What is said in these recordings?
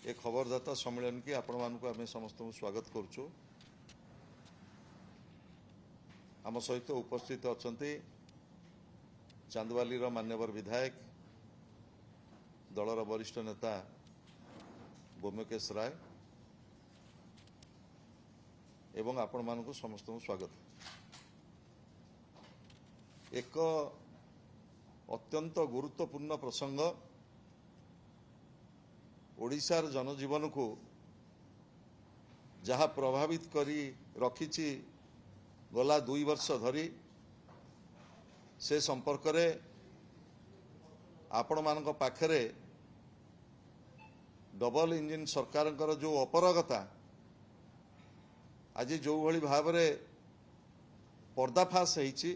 ए खबरदाता सम्मेलन की आपण मानक आम समस्त स्वागत करुचु। आम सहित उपस्थित अच्छा चांदवाली मान्यवर विधायक दलर वरिष्ठ नेता गोमेकेश राय एवं आपण मानक समस्त स्वागत। एक अत्यंत गुरुत्वपूर्ण प्रसंग ओडिशार जनजीवन को जहाँ प्रभावित करी रखिछि गला 2 वर्ष धरी से संपर्क रे आपण मानक पाखरे डबल इंजिन सरकार जो अपरगता आज जो भली भाव रे पर्दाफाश होईछि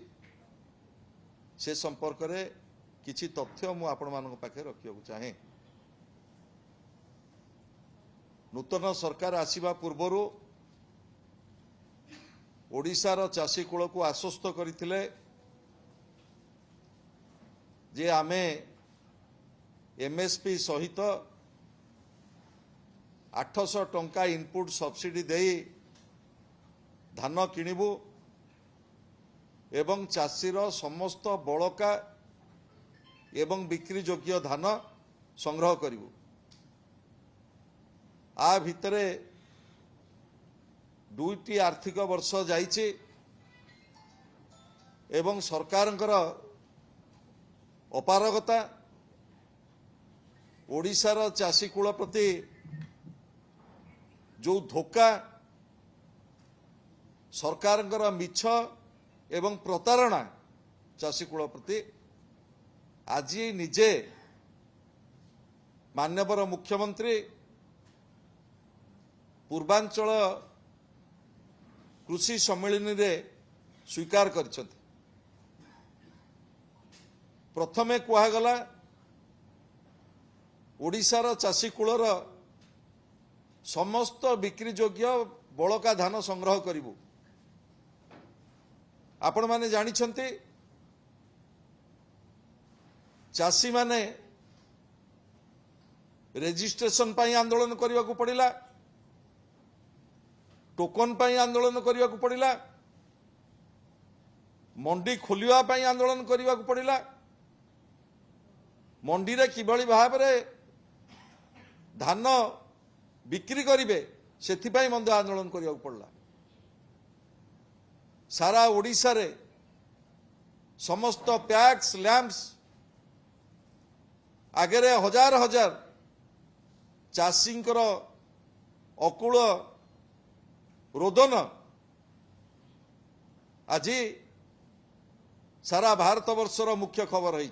से संपर्क रे किछि तथ्य मु आपण मानक पाखे रखिया चाहे। नूतन सरकार आसीबा पूर्वरु ओडिशार चाषी कूल को आश्वस्त करथिले जे आमे एमएसपी सहित 800 टंका इनपुट सब्सिडी देई धान किनिबु एवं चाषीर समस्त बड़का एवं बिक्री योग्य धान संग्रह करिबु। आ भितरे 2टी आर्थिक वर्ष जाइछि एवं सरकारंकर अपारगता ओडिशार चाषी कूल प्रति जो धोखा सरकारंकर मिछ एवं प्रतारणा चाषी कूल प्रति आज निजे माननीय मुख्यमंत्री पूर्वांचल कृषि सम्मेलन रे स्वीकार कर प्रथमे कहगला ओडिशार चाषी कूलर समस्त बिक्री योग्य बड़का धान संग्रह करिबु। आपण माने जानिछन्ते चाषी माने रेजिस्ट्रेशन पाई आंदोलन करने को पड़िला, टोकन पाई आंदोलन करने को पड़िला, मंडी खोलिया पाई आंदोलन करने को पड़िला, मंडी रे किभली भाव रे धान बिक्री करिवे सेथिपाई मंद आंदोलन करने को पड़ला। सारा ओडिशा रे समस्त पैक्स लैंप्स आगे हजार हजार चाषींकर अकूल रोदन आज सारा भारत वर्षर मुख्य खबर है।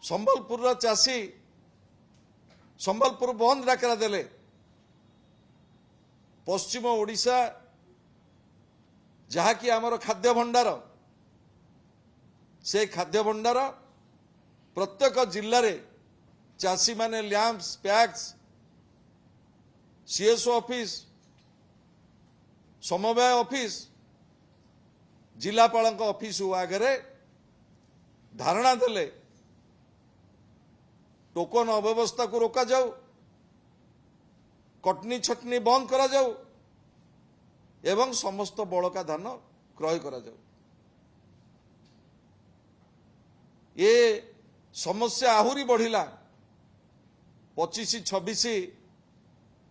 संबलपुर चाषी संबलपुर बंद डाकरा देले, पश्चिम ओडिशा जहाँकि आमर खाद्य भंडार से खाद्य भंडार प्रत्येक जिल्ला रे चाषी माने लैंप्स पैक्स सीएसओ ऑफिस समवाय ऑफिस जिलापाल ऑफिस आगे धारणा देले टोकन अव्यवस्था को रोका जाऊ, कटनी छटनी बंद करा जाऊ एवं समस्त बड़का धान क्रय करा जाऊ। ये समस्या आहुरी बढ़िला 25-26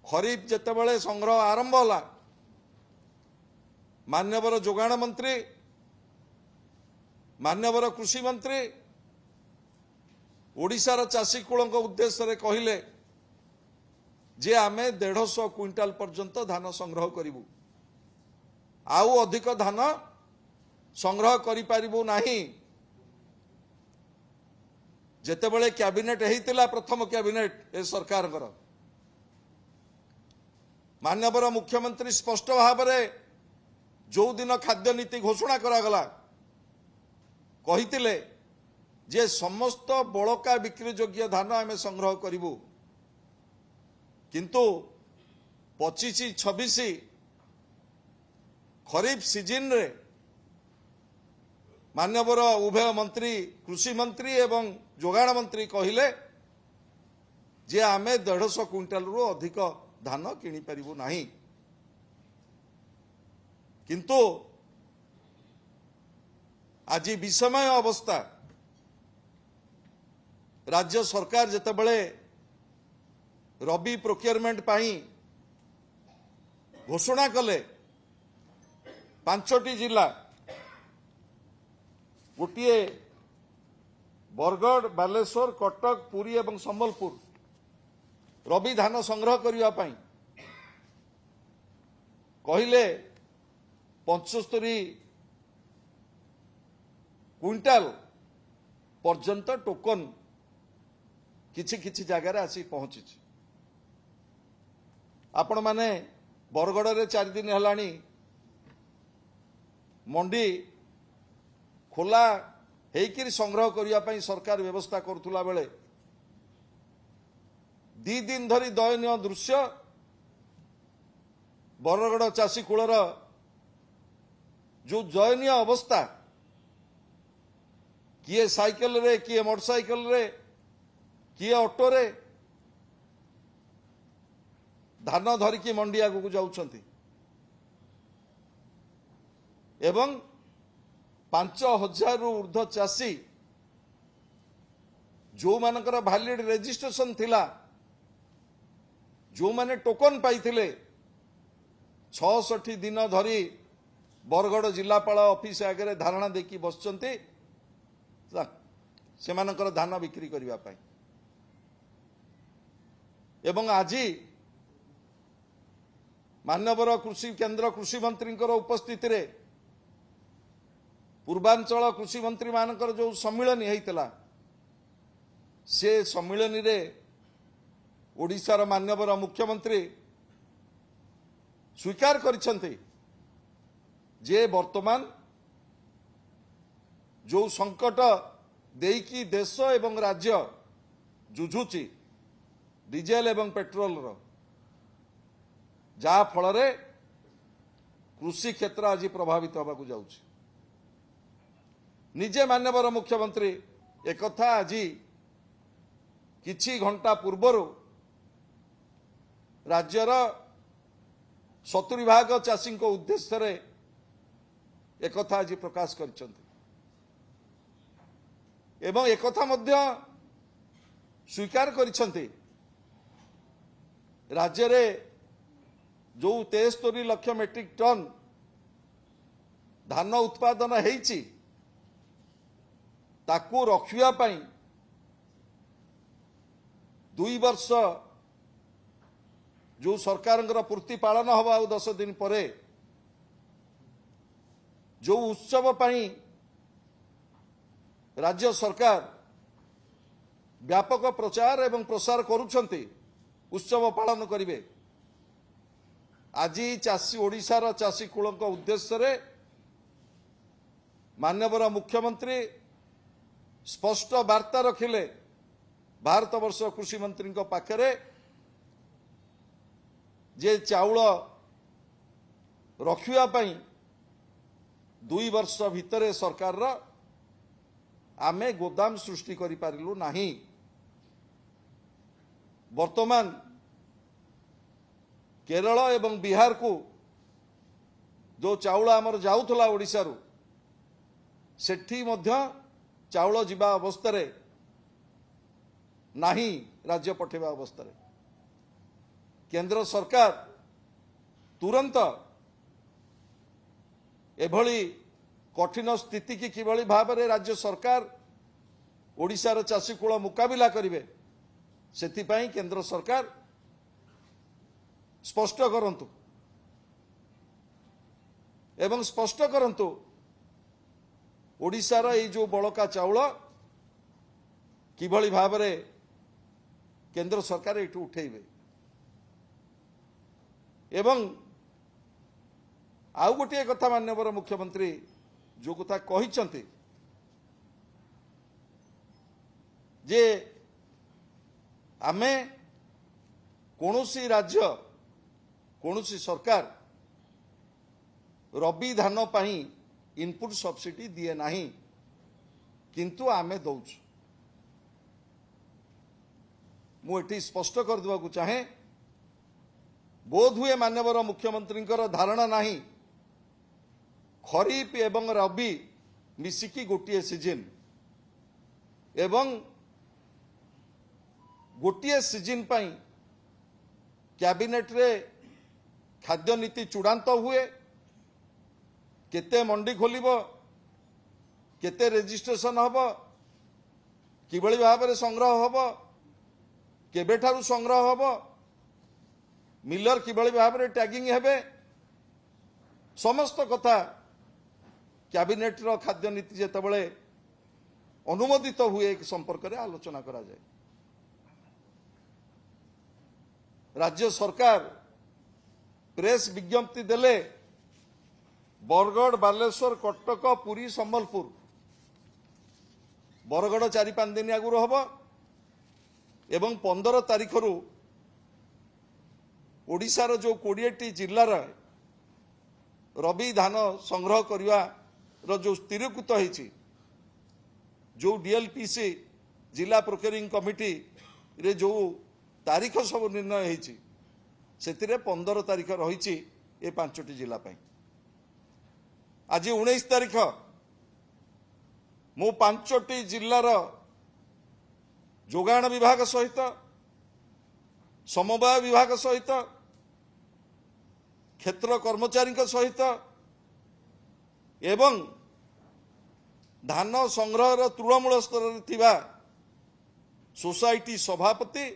खरीफ जेतेबेले संग्रह आरंभ होला मान्यवर जोगाण मंत्री मान्यवर कृषि मंत्री ओडिशार चाषी कूल उद्देश्य रे कहिले जे आमे 150 क्विंटाल पर्यंत धान संग्रह करिबु, आउ अधिक धान संग्रह करि पारिबु नाही। जेतेबेले कैबिनेट हेतिला प्रथम कैबिनेट ए सरकार मान्यवर मुख्यमंत्री स्पष्ट भाव रे जो दिन खाद्य नीति घोषणा करागला कहितिले जे समस्त बड़का बिक्री योग्य धान आमे संग्रह करिबु, किंतु 25-26 खरीफ सीजन रे मान्यवर उभय मंत्री कृषि मंत्री एवं जोगाण मंत्री कहिले जे आमे 150 क्विंटाल रु अधिक धान किनी परिबु नाही। किंतु आज विषमय अवस्था राज्य सरकार जेतेबेले रबी प्रोक्योरमेंट पाई घोषणा कले 5टी जिला गोटे बरगढ़, बालेश्वर, कटक, पुरी एवं संबलपुर रबी धान संग्रह करने कहले 75 क्विंटाल पर्यंत टोकन किछि किछि जगार आसी पहुंची। आपण माने बरगढ़ रे 4 दिन हलानी मंडी खोला हेकिरी संग्रह करने सरकार व्यवस्था करुला बेले 2 दिन धरी दयनीय दृश्य बरगढ़ चाषी कूलर जो दयनीय अवस्था किए साइकिल रे किए मोटरसाइकिल रे किए ऑटो रे धान धरिकी मंडी आगु जाउछंती एवं 5000 रु ऊर्ध्व चाषी जो मानकर वैलिड रजिस्ट्रेशन थिला जो माने टोकन पाइथिले 66 दिन धरी बरगढ़ जिलापाल ऑफिस आगे धारणा देखी बसचंती से मानकर धान बिक्री करने पाई। एवं आज माननीय कृषि केंद्र कृषि मंत्री उपस्थित रे पूर्वांचल कृषि मंत्री मानकर जो सम्मिलन होता से सम्मिलन रे ओडिशार माननीय मुख्यमंत्री स्वीकार करिसेंती जे वर्तमान जो संकट देकी देश एवं राज्य जुझुची डीजेल एवं पेट्रोल रो जा फल रे कृषि क्षेत्र आज प्रभावित होगा जाउछि। निजे माननीय मुख्यमंत्री एकथा आज किछि घंटा पूर्वर राज्यर 70 भाग चाषी उद्देश्य रे एकथा आज प्रकाश करिसेंती एवं एकथा मध्य स्वीकार करिसेंती राज्य रे जो 73 लाख मेट्रिक टन धान उत्पादन हेइछि ताकू रखिया पाई 2 वर्ष जो सरकार पूर्ति पालन हवा 10 दिन परे जो उत्सव पाई राज्य सरकार व्यापक प्रचार एवं प्रसार करुछंती उत्सव पालन करिवे। आज चाषी ओडिशार चाषी कूलक उद्देश्य रे माननीय मुख्यमंत्री स्पष्ट वार्ता रखिले भारत वर्ष कृषि मंत्री पाखरे जे चाउल रखिया पाई 2 वर्ष भितरे सरकार रा आमे गोदाम सृष्टि करि पारिलु नाही। वर्तमान केरल एवं बिहार को जो चाउल आमर जाउथला ओडिशा रु सेठी मध्य चाउल जिबा अवस्था रे नाही राज्य पठेबा अवस्था रे केंद्र सरकार तुरंत एभली कठिन स्थिति की किभली भाव में राज्य सरकार ओडिशार चाषी कूल मुकाबिला करिवे सेथिपाई केंद्र सरकार स्पष्ट करंतु एवं स्पष्ट करंतु ओडिशार ये जो बड़का चाउल किभली भाव में केंद्र सरकार एठू उठेइबे एवं आउ गोटे कथा माननीय मुख्यमंत्री जो कथा कहिसंती जे आमे कोनोसी राज्य कोनोसी सरकार रबी धान पाई इनपुट सब्सिडी दिए नाही किंतु आमे दउछु। मुझे स्पष्ट करदेवा चाहे बोध हुए मानवर मुख्यमंत्री धारणा नहीं खरीफ एवं रबी मिसिकी गोटे सीजन एवं गोटे सीजन पाई कैबिनेट रे खाद्य नीति चूड़ांत हुए केते मंडी खोलिबो केते रजिस्ट्रेशन हब किभली भाव में संग्रह हब केबेठारु संग्रह हब मिलर किभली भाव में टैगिंग हेबे समस्त कथा कैबिनेट रो खाद्य नीति जेतबेले अनुमोदित हुए संपर्क में आलोचना करा जाए। राज्य सरकार प्रेस विज्ञप्ति देले बरगढ़ बालेश्वर कटक पुरी संबलपुर बरगढ़ 4-5 दिन आगुरी हम एवं 15 तारीख रु ओडिशार जो 20टी जिल्लार रबी धान संग्रह करने जो स्थिरीकृत होती जो डीएलपीसी जिला प्रोक्योरिंग कमिटी रे जो तारीख सब निर्णय होती से 15 तारीख रही ये 5टी जिला पाई। आज 19 तारीख मु 5टी जिलार जोगाण विभाग सहित समवाय विभाग सहित क्षेत्र कर्मचारी सहित एवं धान संग्रह तृणमूल स्तर थिबा सोसाइटी सभापति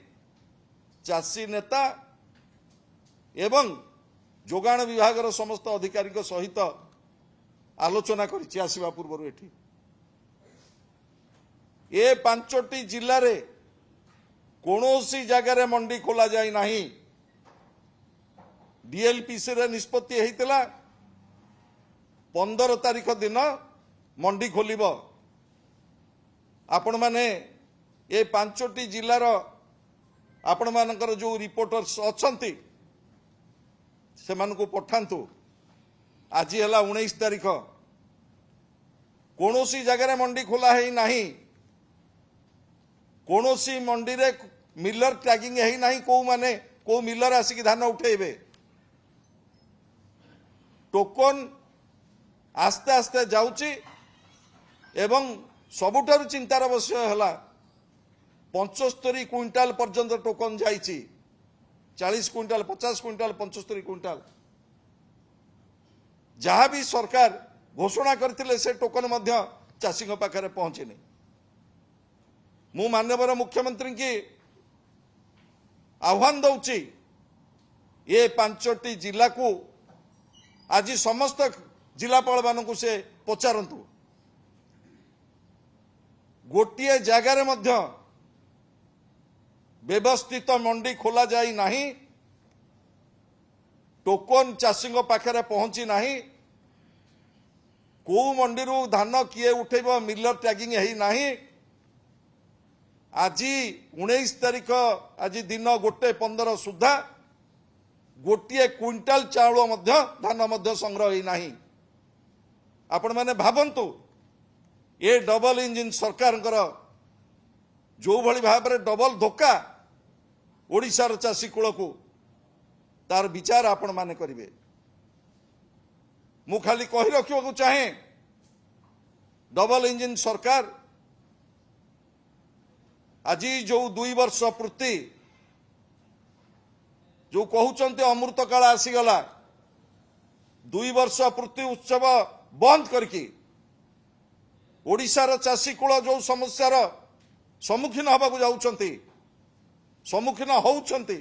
चाषी नेता एवं जोगाण विभाग समस्त अधिकारी सहित आलोचना करिछि आसीबा पूर्व एठी ए 5टी जिल्ला रे कोनोसी जगार मंडी खोला जाय नाही। डीएलपीसी रे निष्पत्ति हेतिला 15 तारीख दिन मंडी खोलिब। आपण माने ए 5टी जिल्लार आपण मानकर जो रिपोर्टर्स अछंती से मानको पठांतु। आज है 19 तारीख कोनोसी जगार मंडी खोला है नाही कोनोसी मंडी रे मिलर टैगिंग है नाही को माने को मिलर आसिक धान उठेबे टोकन आस्ते आस्ते जाउची एवं सबुठारु चिंतार विषय है 75 क्विंटाल पर्यंत टोकन जाइछि 40 क्विंटाल 50 क्विंटाल 75 क्विंटाल जहाँ भी सरकार घोषणा करथिले से टोकन मध्य चाषी पाखरे पहुंचेनी। मु माननीय मुख्यमंत्री की आह्वान दउची ये 5टी जिला को आज समस्त जिलापाल मानकु से पचारंतु गोटे जगार मध्य व्यवस्थित मंडी खोला जाई नाही टोकन चाषी पाखरे पहुंची नाही को मंडी धान किए उठेब मिलर टैगिंग है नाही। आज 19 तारीख आज दिन 1:15 सुधा गोटे क्विंटाल चाउल मध्य धान मध्य संग्रह नाही। आपण माने भाबंतु ये डबल इंजिन सरकार जो भली भाव में डबल धोखा ओडिशार चाषी कूल को तार विचार आपण माने करिवे। मु खाली कही रखा चाहे डबल इंजिन सरकार आज जो 2 वर्ष पूर्ति जो कहते अमृत काल आसीगला 2 वर्ष पूर्ति उत्सव बंद करके ओडिशार चाषी कूल जो समस्यार सम्मुखीन हवाक जाउछंती सम्मुखीन होउछंती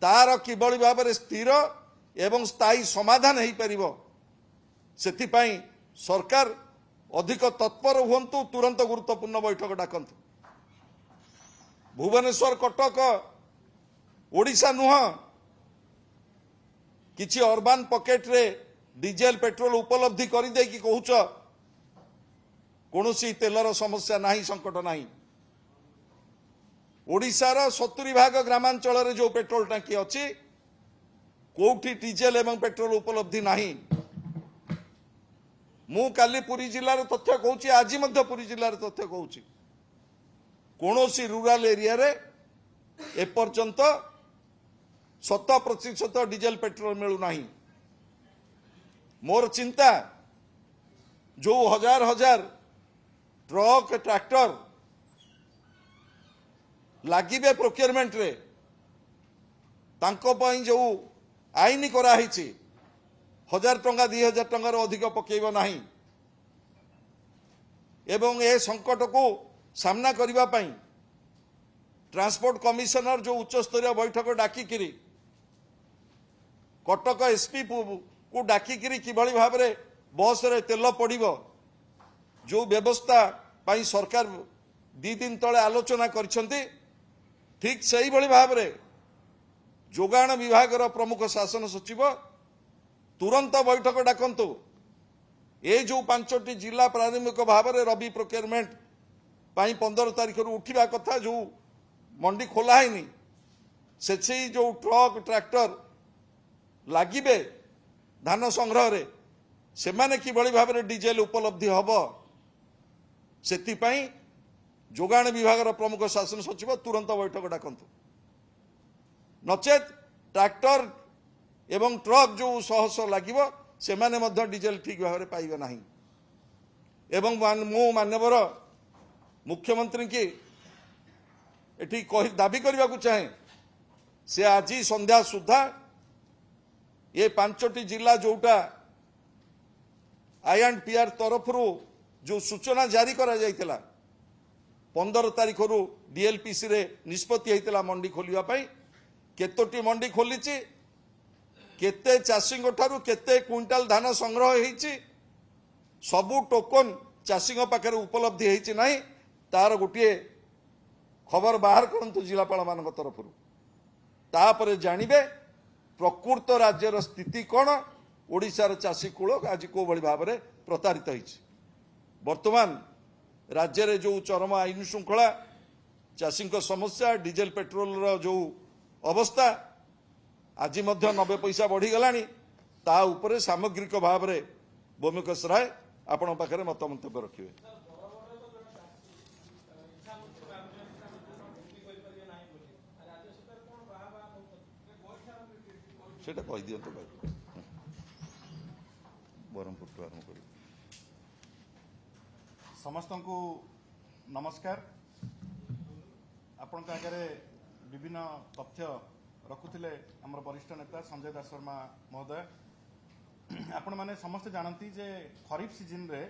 तार किभली भाव में स्थिर एवं स्थायी समाधान हो पारिबो सेथिपाई सरकार अधिक तत्पर हुंतु तुरंत गुरुत्वपूर्ण बैठक डाकंतु। भुवनेश्वर कटक ओडिशा नुह किछि अर्बान पॉकेट रे डीजेल पेट्रोल उपलब्धि कर दे कि कहूच कौनसी तेलर समस्या नाही संकट नाही। ओडिशार 70% ग्रामांचल रे जो पेट्रोल टांकी अच्छी कोठी डीजेल एवं पेट्रोल उपलब्धि नाही। मु काली पुरी जिल्ला रे तथ्य कहूची आज मध्य पुरी जिल्ला रे तथ्य कहूची कौनसी रूराल एरिया रे एपर्यंत 100% डीजेल पेट्रोल मिलूना। मोर चिंता जो हजार हजार ट्रक ट्रैक्टर लगे प्रोक्योरमेंट रे तांको पई जो आईन कराही 1000 टंका 2000 टंकार अधिक पकेब नहीं एवं ए संकट को सामना करबा पई ट्रांसपोर्ट कमिशनर जो उच्च स्तरीय बैठक डाकिकिरी कटक एसपी को डाकिकिरी किभली भाव रे बस रे तेल पड़िबो जो व्यवस्था पई सरकार 2 दिन तले आलोचना करछंती ठीक सही भली भाव रे जोगाण विभाग प्रमुख शासन सचिव तुरंत बैठक डाकंतु। ए जो 5टी जिला प्रारंभिक भाव में रबी प्रोक्योरमेंट 15 तारीख उठा कथा जो मंडी खोला है से जो ट्रक ट्रैक्टर लगे धान संग्रह रे से माने किभली भाव में डीजेल उपलब्धि हम से जोगाण विभाग प्रमुख शासन सचिव तुरंत बैठक डाकंतु नचेत ट्रैक्टर एवं ट्रक जो शह शह लगे से माने मध्य डीजेल ठीक भाव में पाइबे नहीं एवं मु माननीय मुख्यमंत्री की एठी दाबी करने को चाहे से आज संध्या सुधा ये 5टी जिला जोटा I&PR तरफ जो सूचना जारी करा जाइतिला 15 तारीख रु DLPC रे निष्पत्ति होइतिला मंडी खोलिबा पई केतोटी मंडी खोलीची केते चाषी ठारू केते क्विंटाल धान संग्रह होईची सबु टोकन चाषी पाखे उपलब्धि होईची नहीं तार गोटे खबर बाहर करंतु जिलापाल मान तरफ तापर जानिबे प्रकृत राज्यर स्थिति कौन ओडिशार चाषी कूल आज को भली भाव में प्रतारित होईची। वर्तमान राज्य रे जो चरम आईन श्रृंखला चाषी समस्या डीजेल पेट्रोल रो जो अवस्था आज 90 पैसा बढ़ी गलानी ता उपरे सामग्रिक भाव में भूमिकेश राय आपण पाखरे मत मंतव्य रखिए। सेटा कहि दियंतो भाई बरमपुर टू आरंभ करी समस्त को नमस्कार। आपण आगे विभिन्न तथ्य रखुले आम वरिष्ठ नेता संजय दास शर्मा महोदय आपण मैंने समस्त जानती जे खरीफ सीजन रे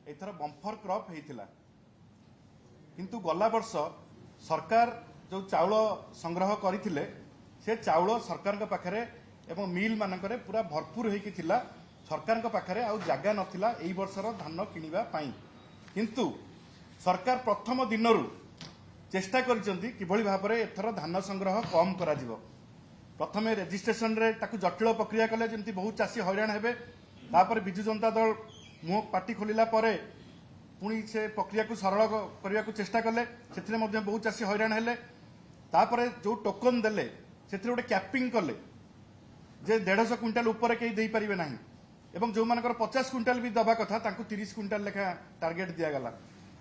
एथर बम्फर क्रॉप होता किंतु गला वर्ष सरकार जो चाउल संग्रह करथिले से चाउल सरकार पाखरे एवं मिल मानकरे पूरा भरपूर होइकी थिला सरकार पाखरे आउ जागा नथिला एई वर्षर धान किनिबा पाई किंतु सरकार प्रथम दिनरू चेष्टा करिसेंती किभली भाबरे एथर धान संग्रह कम करा जिवो। प्रथमे रेजिस्ट्रेशन रे ताकु जटिल प्रक्रिया कले जेमती बहुत चाषी हैरान हेबे तापर बिजु जनता दल मुह पार्टी खोलिला परे पुणी से प्रक्रिया को सरल करने को चेष्टा कले से बहुत चाषी हैरान हेले तापर जो टोकन देले से गोटे कैपिंग कले जे 150 क्विंटाल ऊपर कहीं दे पारिबे नाही एवं जो मानकर 50 क्विंटाल भी दबा कथा तांको 30 क्विंटाल लेखा टार्गेट दियागला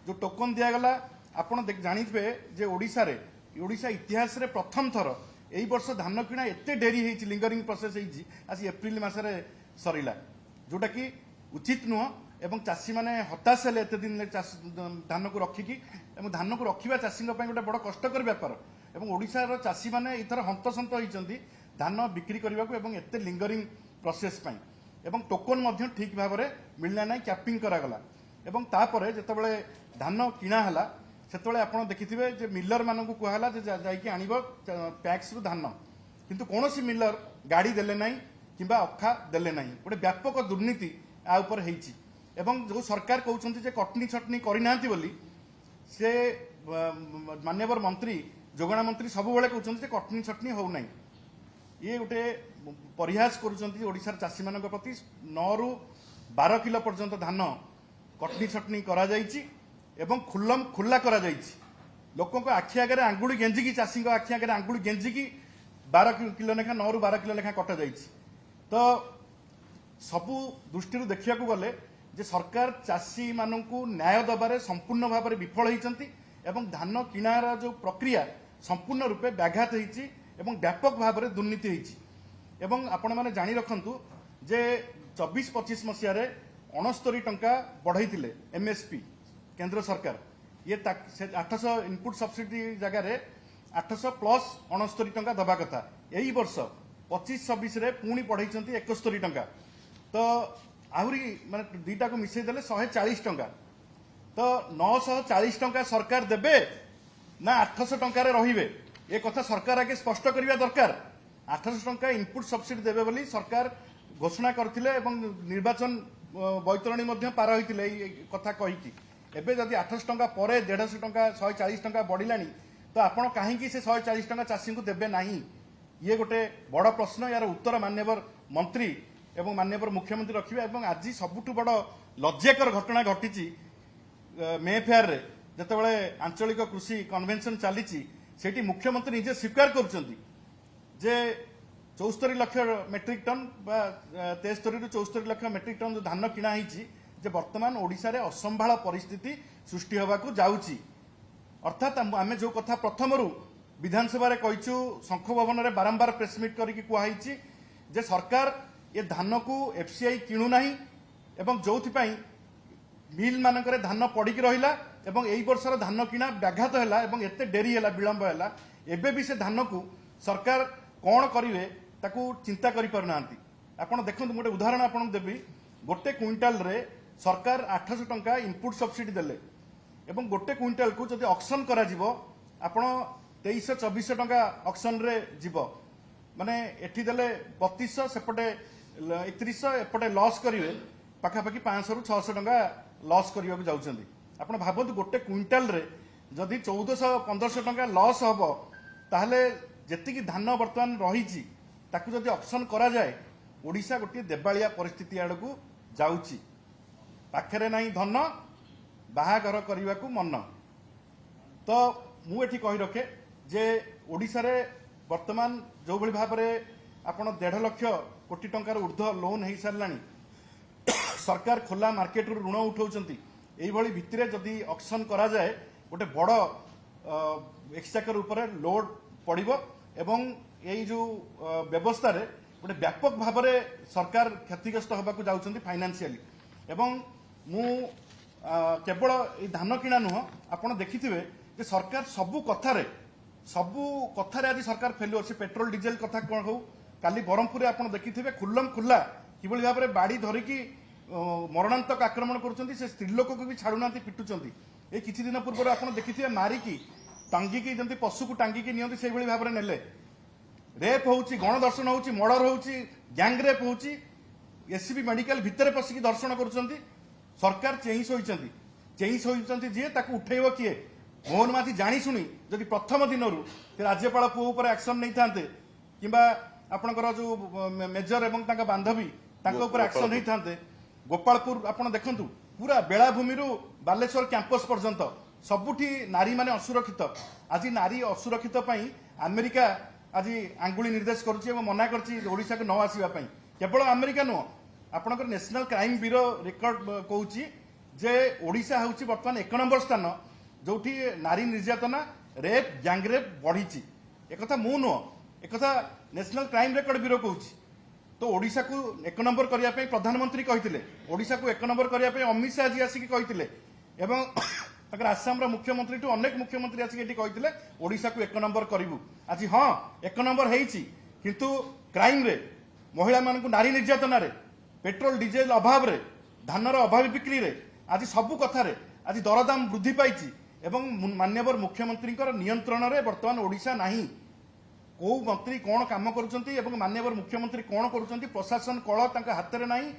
जो टोकन दियागला आपण जानिबे जे ओडिशा इतिहास रे प्रथम थर एई वर्ष धान किणा एते डेरी हेछि लिंगरिंग प्रोसेस हेछि आज एप्रिल मासरे सरिला जोटा कि उचित नुह एवं चाषी माने हताश हेले एते दिन धान को रखिकी एवं धान को रखिबा चाषी गोटे बड़ कष्टकर व्यापार एवं ओडिशार चाषी माने इथर हंतसंत होइचंती धान बिक्री करने को एवं एते लिंगरिंग प्रोसेस पई एवं टोकन मध्य ठीक भाव में मिलना ना कैपिंग करागला एवं तापरे जेतबेले धान किणा हला सेतबेले आपण देखिथिबे जे मिलर मानकु कहला जे जाईकी आनिबो पैक्स रु धान किंतु कोनोसी मिलर गाड़ी देले नाही किंबा अखा देले नाही गोटे व्यापक दुर्नीति आ ऊपर हेछि एवं जो सरकार कहउछंती जे कटनी छटनी करि नांती बोली से मान्यवर मंत्री जोगाण मंत्री सब बेले कहउछंती जे कटनी छटनी हो नाही ये गोटे परिहास करुछंती ओडिशार चाषी मानक प्रति 9 रु 12 किलो पर्यंत धान कटनी छटनी करा जाईछि एवं खुल्लम खुल्ला करा जाईछि लोकों को आखि आगे आंगुड़ी गेंजिकी चाषी आखि आगे आंगुड़ी गेंजिकी 12 किलो लेखा 9 रु 12 किलो लेखा कटा जाईछि तो सबु दृष्टि देखा गले जे सरकार चाषी मानू न्याय दबारे संपूर्ण भाव में विफल होती एवं धान किणार जो प्रक्रिया संपूर्ण रूपे व्याघात होईछि एवं व्यापक भाव में दुर्नीति होईछि एवं आपण माने जानी रखंतु जे 24-25 मसीह 69 टंका बढ़ाई एमएसपी केंद्र सरकार ये 800 इनपुट सब्सिडी जगह 800 प्लस 69 टंका दबा कथा यही वर्ष 25-26 रे पुणी बढ़ाई 71 टंका तो आहरी माने दुईटा को मिसई देले 140 टंका तो 940 टंका सरकार देबे ना 800 टंका रहिबे ये कथा सरकार आगे स्पष्ट करबा दरकार 800 टंका इनपुट सब्सिडी देबे बोली सरकार घोषणा करथिले एवं निर्वाचन बैतरणी मध्य पार होइतिले ए कथा कहिकी एबे जदि 800 टंका परे 150 टंका 140 टंका बढ़िलानी तो आपण काहेकि से 140 टंका चाषी को देबे नाही ये गोटे बड़ प्रश्न यार उत्तर मान्यवर मंत्री एवं मान्यवर मुख्यमंत्री रखिबे एवं आज सबुठु बड़ लज्जाकर घटना घटिची मे फेयर रे जतबेले आंचलिक कृषि कन्वेंशन चलीची सेठी मुख्यमंत्री निजे स्वीकार करुचंती जे 74 लाख मेट्रिक टन 73 ରୁ 74 लाख मेट्रिक टन जो धान किणा होईची जे वर्तमान ओडिशा रे असंभाळ परिस्थिति सृष्टि होबाकू जाउची अर्थात आमे जो कथा प्रथमरु विधानसभा रे कहिचु शंख भवन रे बारंबार प्रेस मीट करिकि कुआ होईची जे सरकार ये धान को एफसीआई किणु नाही एवं जोथि पई मिल मानकरे धान पड़िकी रहिला एवं एई वर्षर धान किणा व्याघात हैला एवं एते डेरी हैला विलंब हैला एबे भी से धान को सरकार कौन करिवे ताकू चिंता करि परनांती आपण देखंतु गोटे उदाहरण आपण देबी गोटे क्विंटाल रे सरकार 800 टंका इनपुट सब्सिडी देले एवं गोटे क्विंटाल को जदि ऑक्शन करा जिवो आपण 2300-2400 टंका ऑक्शन रे जिवो माने एठी देले 3200 सेपटे 3100 एपटे लॉस करिवे पाखापाखि 500 ରୁ 600 टंका लॉस करिया जाउछंदी आपण भाबंतु गोटे क्विंटाल रे जदि 1400-1500 टंका लॉस हबो ताहले जेतिकी धान वर्तमान रही ताकू जदि ऑक्शन करा जाए ओडिशा गोटे देवालिया परिस्थिति आड़ को जाउची पाखरे नहीं धन बाहागर करने को मन तो मुझे कही रखे जे ओडिशा रे वर्तमान जो भली भाव में आपण 1.5 लाख कोटी टंकार ऊर्ध्व लोन हो सारानी सरकार खोला मार्केट ऋण उठाउछंती एई भली भितरे जदि ऑक्शन करा जाए गोटे बड़ एक्सचेकर ऊपर लोड पड़िबो एवं यही जो व्यवस्था रे गोटे व्यापक भाव में सरकार क्षतिग्रस्त होबाकू जाउछंती फाइनेंशियली एवं मु केवल ये धान किणा नुह आपण देखिथिबे जे सरकार सबु कथारे आज सरकार फेल्युअर से पेट्रोल डीजेल कथा कोन हो काली बरहमपुर आपण देखिथिबे खुल्लम खुल्ला किबळी भाव में बाड़ी धरिकी मरणांतक आक्रमण करुछंती से स्त्री लोक को भी छाड़ुनांती पिटुछंती ए किछि दिन पूर्व आपण देखिथिबे मारिकी टांगिकी जंती पशु को टांगिकी नियंती से भली भाव में नेले रेप होउची गणदर्शन होउची मर्डर होउची गैंग रेप होउची एससीबी मेडिकल भितर पसिकी दर्शन करुछंती सरकार चेई सोइचंती जे ताकू उठेइबो किए मोहन माझी जानी शुणी जदि प्रथम दिन राज्यपाल पुओ उपर एक्शन नहीं थांते किंबा आपणकर जो मेजर एवं तांका बांधवी तांका उपर एक्शन नहीं थांते गोपालपुर आपण देखंतु पूरा बेलाभूमि बालेश्वर कैंपस पर्यंत सबुठी नारी माने असुरक्षित आज नारी असुरक्षित पई अमेरिका आज आंगुली निर्देश करुची एवं मना करची ओडिशा को न आसीबा पई केवल अमेरिका नुह आपणकर नेशनल क्राइम ब्यूरो रिकॉर्ड कहूची जे ओडिशा होउची वर्तमान 1 नंबर स्थान जोठी नारी निर्यातना रेप गैंग रेप बढ़ी एक मु नुह एक नेशनल क्राइम रिकॉर्ड ब्यूरो कहूची तो ओडिशा को 1 नंबर करने प्रधानमंत्री कहते ओडिशा को 1 नंबर करने अमित शाह जी आसिक कहते एवं आसाम मुख्यमंत्री ठू अनेक मुख्यमंत्री आसिक कहते ओडिशा को 1 नंबर करूँ आज हाँ 1 नंबर होती किंतु क्राइम रे महिला मान नारी निर्यातना रे पेट्रोल डीजेल अभाव रे धानर अभाव बिक्री रे आज सबु कथार आज दरदाम वृद्धि पाई एवं मान्यवर मुख्यमंत्री नियंत्रण रे वर्तमान ओडिशा नाही को मंत्री कौन काम करुचंती एवं मान्यवर मुख्यमंत्री कौन करुचंती प्रशासन कल तांका हाथ में नाही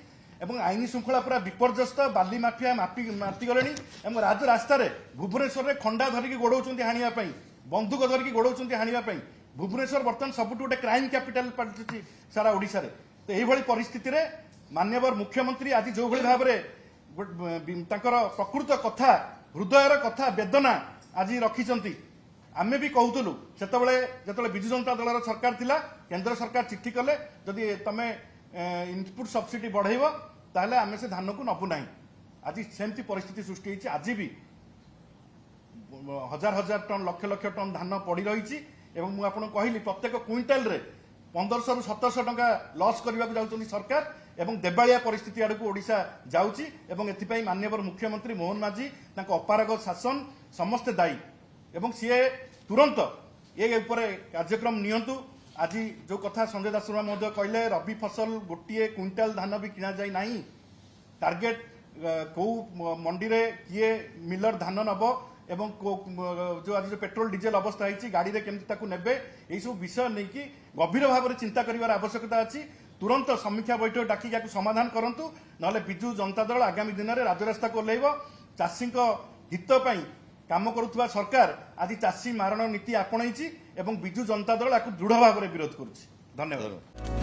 एवं आईन श्रृंखला पूरा विपर्यस्त बाली माफिया माति गले एवं राज रास्ता भुवनेश्वर में खंडा धरिकी गोड़ाउछंती हाणिया पई बंदूक धरिकी गोड़ाउछंती हाणिया पई भुवनेश्वर वर्तमान सबुठु गोटे क्राइम कैपिटल पड़ती सारा ओडिशा रे तो यही परिस्थिति रे मान्यवर मुख्यमंत्री आज जो भली भाव में प्रकृत कथा हृदयर कथा वेदना आज रखिंट आमे भी कहूलु से विजु जनता दल सरकार थिला केंद्र सरकार चिट्ठी कले जदि तमे इनपुट सब्सिडी बढ़ेब ताहले आमे से धान को नबु नाही आज सेमती परिस्थिति सृष्टि होती आज भी हजार हजार टन लक्ष लक्ष टन धान पड़ी रही एवं मुझे आपको कहली प्रत्येक क्विंटाल रे 1500 ରୁ 1700 टंका लॉस करने जाऊँ सरकार एवं देवालिया परिस्थिति आड़ को ओडिशा जाउची एवं एथिपाई माननीय मुख्यमंत्री मोहन माझी तांको अपारग शासन समस्ते दायी एवं सी तुरंत ये ऊपर कार्यक्रम नियंतु आज जो कथा संजय दास शर्मा महोदय कहले रबी फसल गोटे क्विंटाल धान भी किना जाई नहीं टार्गेट को मंडी रे किए मिलर धान नब एवं जो आज जो पेट्रोल डीजेल अवस्था है गाड़ी रे केमती ताकू नेबे यही सब विषय नहीं कि गभीर भाव में चिंता करिवार आवश्यकता अछि तुरंत समीक्षा बैठक डाकी या समाधान करंतु नले बिजु जनता दल आगामी दिन में राजरास्ता को ओह्लैब चाषी हित पई काम करुवा सरकार आज चाषी मारण नीति आपणई एवं बिजु जनता दल दृढ़ भाव में विरोध करुछि। धन्यवाद।